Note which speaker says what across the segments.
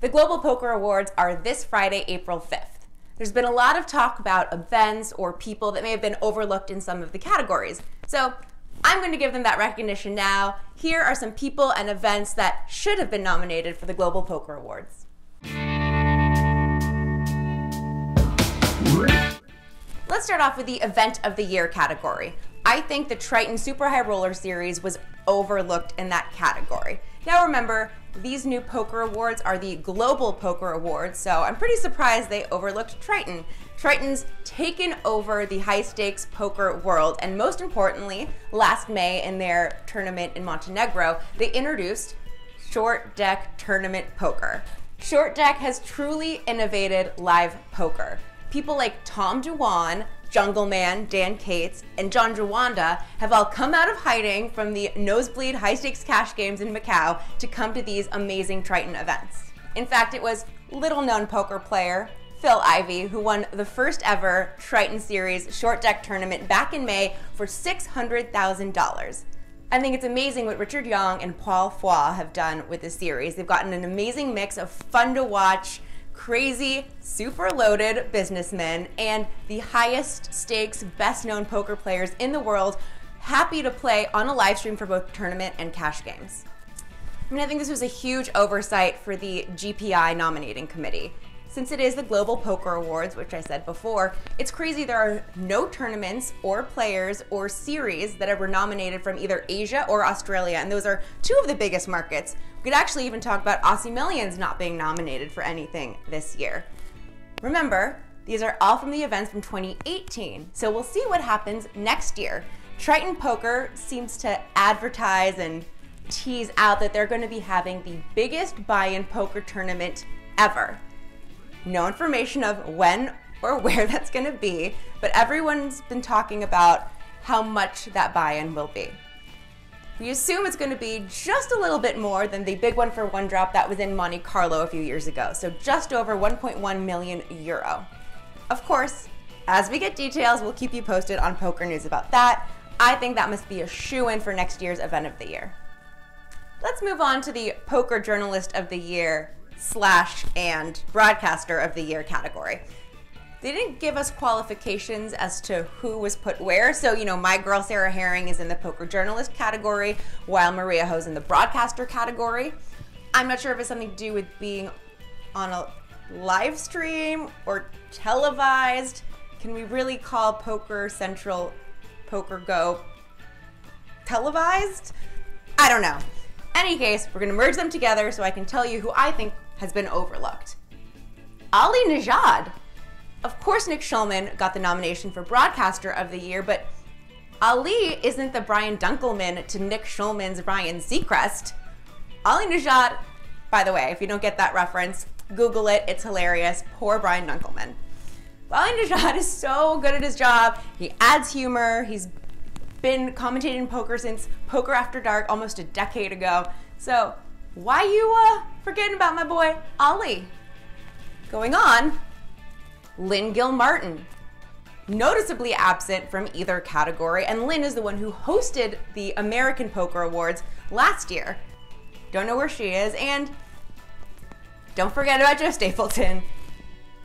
Speaker 1: The Global Poker Awards are this Friday, April 5th. There's been a lot of talk about events or people that may have been overlooked in some of the categories. So I'm going to give them that recognition now. Here are some people and events that should have been nominated for the Global Poker Awards. Let's start off with the Event of the Year category. I think the Triton Super High Roller Series was overlooked in that category. Now remember, these new poker awards are the Global Poker Awards, so I'm pretty surprised they overlooked Triton. Triton's taken over the high-stakes poker world, and most importantly, last May in their tournament in Montenegro, they introduced short deck tournament poker. Short deck has truly innovated live poker. People like Tom Dwan, Jungle Man, Dan Cates, and John Jawanda have all come out of hiding from the nosebleed high-stakes cash games in Macau to come to these amazing Triton events. In fact, it was little-known poker player Phil Ivey who won the first ever Triton Series short deck tournament back in May for $600,000. I think it's amazing what Richard Young and Paul Foy have done with this series. They've gotten an amazing mix of fun to watch, crazy, super loaded businessmen, and the highest stakes, best known poker players in the world, happy to play on a live stream for both tournament and cash games. I think this was a huge oversight for the GPI nominating committee. Since it is the Global Poker Awards, which I said before, it's crazy there are no tournaments or players or series that were nominated from either Asia or Australia, and those are two of the biggest markets. We could actually even talk about Aussie Millions not being nominated for anything this year. Remember, these are all from the events from 2018, so we'll see what happens next year. Triton Poker seems to advertise and tease out that they're going to be having the biggest buy-in poker tournament ever. No information of when or where that's going to be, but everyone's been talking about how much that buy-in will be. We assume it's going to be just a little bit more than the big one for one drop that was in Monte Carlo a few years ago, so just over 1.1 million euro. Of course, as we get details, we'll keep you posted on PokerNews about that. I think that must be a shoo-in for next year's Event of the Year. Let's move on to the Poker Journalist of the Year / and Broadcaster of the Year category. They didn't give us qualifications as to who was put where, so my girl Sarah Herring is in the Poker Journalist category, while Maria Ho's in the Broadcaster category. I'm not sure if it's something to do with being on a live stream or televised. Can we really call Poker Central Poker Go televised? I don't know. Any case, we're going to merge them together so I can tell you who I think has been overlooked. Ali Nejad. Of course, Nick Schulman got the nomination for Broadcaster of the Year, but Ali isn't the Brian Dunkelman to Nick Schulman's Ryan Seacrest. Ali Nejad, by the way, if you don't get that reference, Google it, it's hilarious. Poor Brian Dunkelman. Ali Nejad is so good at his job. He adds humor. He's been commentating poker since Poker After Dark almost a decade ago. So why you forgetting about my boy Ali? Going on, Lynn Gilmartin. Noticeably absent from either category, and Lynn is the one who hosted the American Poker Awards last year. Don't know where she is, and don't forget about Joe Stapleton.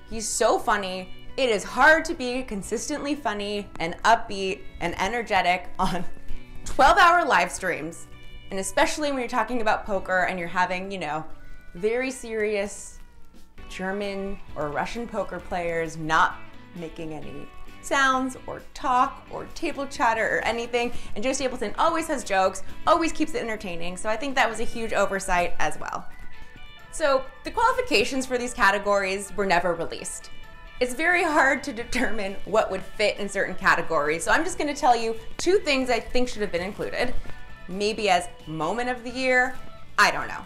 Speaker 1: He's so funny. It is hard to be consistently funny and upbeat and energetic on 12-hour live streams, and especially when you're talking about poker and you're having, very serious German or Russian poker players not making any sounds or talk or table chatter or anything, and Joe Stapleton always has jokes, always keeps it entertaining, so I think that was a huge oversight as well. So the qualifications for these categories were never released. It's very hard to determine what would fit in certain categories, so I'm just going to tell you two things I think should have been included. Maybe as Moment of the Year, I don't know.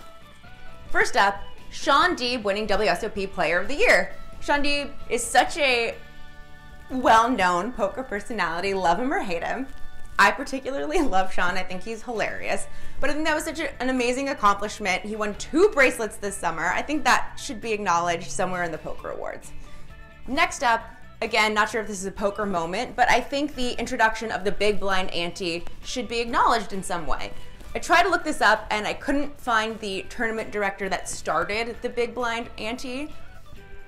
Speaker 1: First up, Shaun Deeb winning WSOP Player of the Year. Shaun Deeb is such a well-known poker personality, love him or hate him. I particularly love Shaun, I think he's hilarious. But I think that was such an amazing accomplishment. He won 2 bracelets this summer. I think that should be acknowledged somewhere in the Poker Awards. Next up, again, not sure if this is a poker moment, but I think the introduction of the big blind ante should be acknowledged in some way. I tried to look this up and I couldn't find the tournament director that started the big blind ante,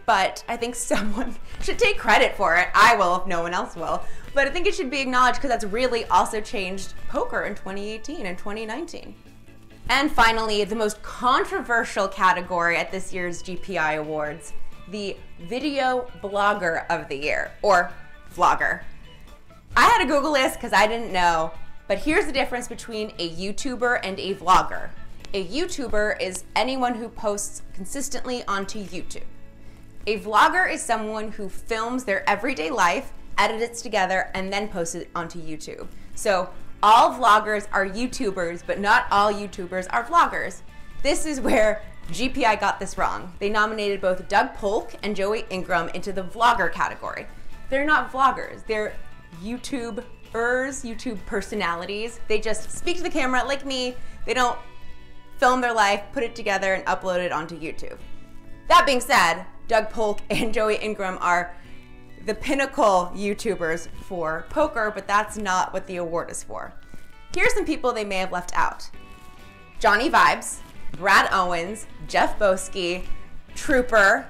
Speaker 1: but I think someone should take credit for it. I will if no one else will. But I think it should be acknowledged because that's really also changed poker in 2018 and 2019. And finally, the most controversial category at this year's GPI Awards, the Video Blogger of the Year, or Vlogger. I had to Google this because I didn't know, but here's the difference between a YouTuber and a vlogger. A YouTuber is anyone who posts consistently onto YouTube. A vlogger is someone who films their everyday life, edits it together, and then posts it onto YouTube. So all vloggers are YouTubers, but not all YouTubers are vloggers. This is where GPI got this wrong. They nominated both Doug Polk and Joey Ingram into the vlogger category. They're not vloggers, they're YouTubers, YouTube personalities. They just speak to the camera like me. They don't film their life, put it together, and upload it onto YouTube. That being said, Doug Polk and Joey Ingram are the pinnacle YouTubers for poker, but that's not what the award is for. Here's some people they may have left out. JohnnieVibes, Brad Owens, Jeff Boski, Trooper,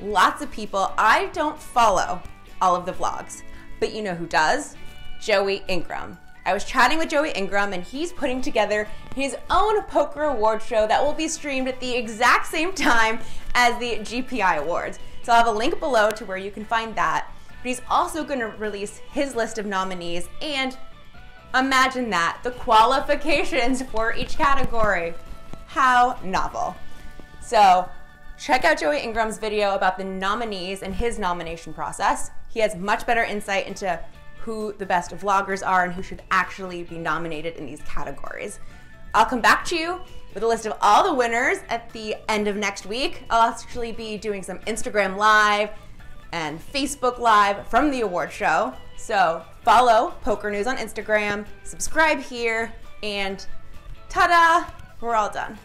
Speaker 1: lots of people. I don't follow all of the vlogs, but you know who does? Joey Ingram. I was chatting with Joey Ingram and he's putting together his own poker award show that will be streamed at the exact same time as the GPI Awards. So I'll have a link below to where you can find that. But he's also going to release his list of nominees, and imagine that, the qualifications for each category. How novel. So check out Joey Ingram's video about the nominees and his nomination process. He has much better insight into who the best vloggers are and who should actually be nominated in these categories. I'll come back to you with a list of all the winners at the end of next week. I'll actually be doing some Instagram Live and Facebook Live from the award show. So follow PokerNews on Instagram, subscribe here, and ta-da, we're all done.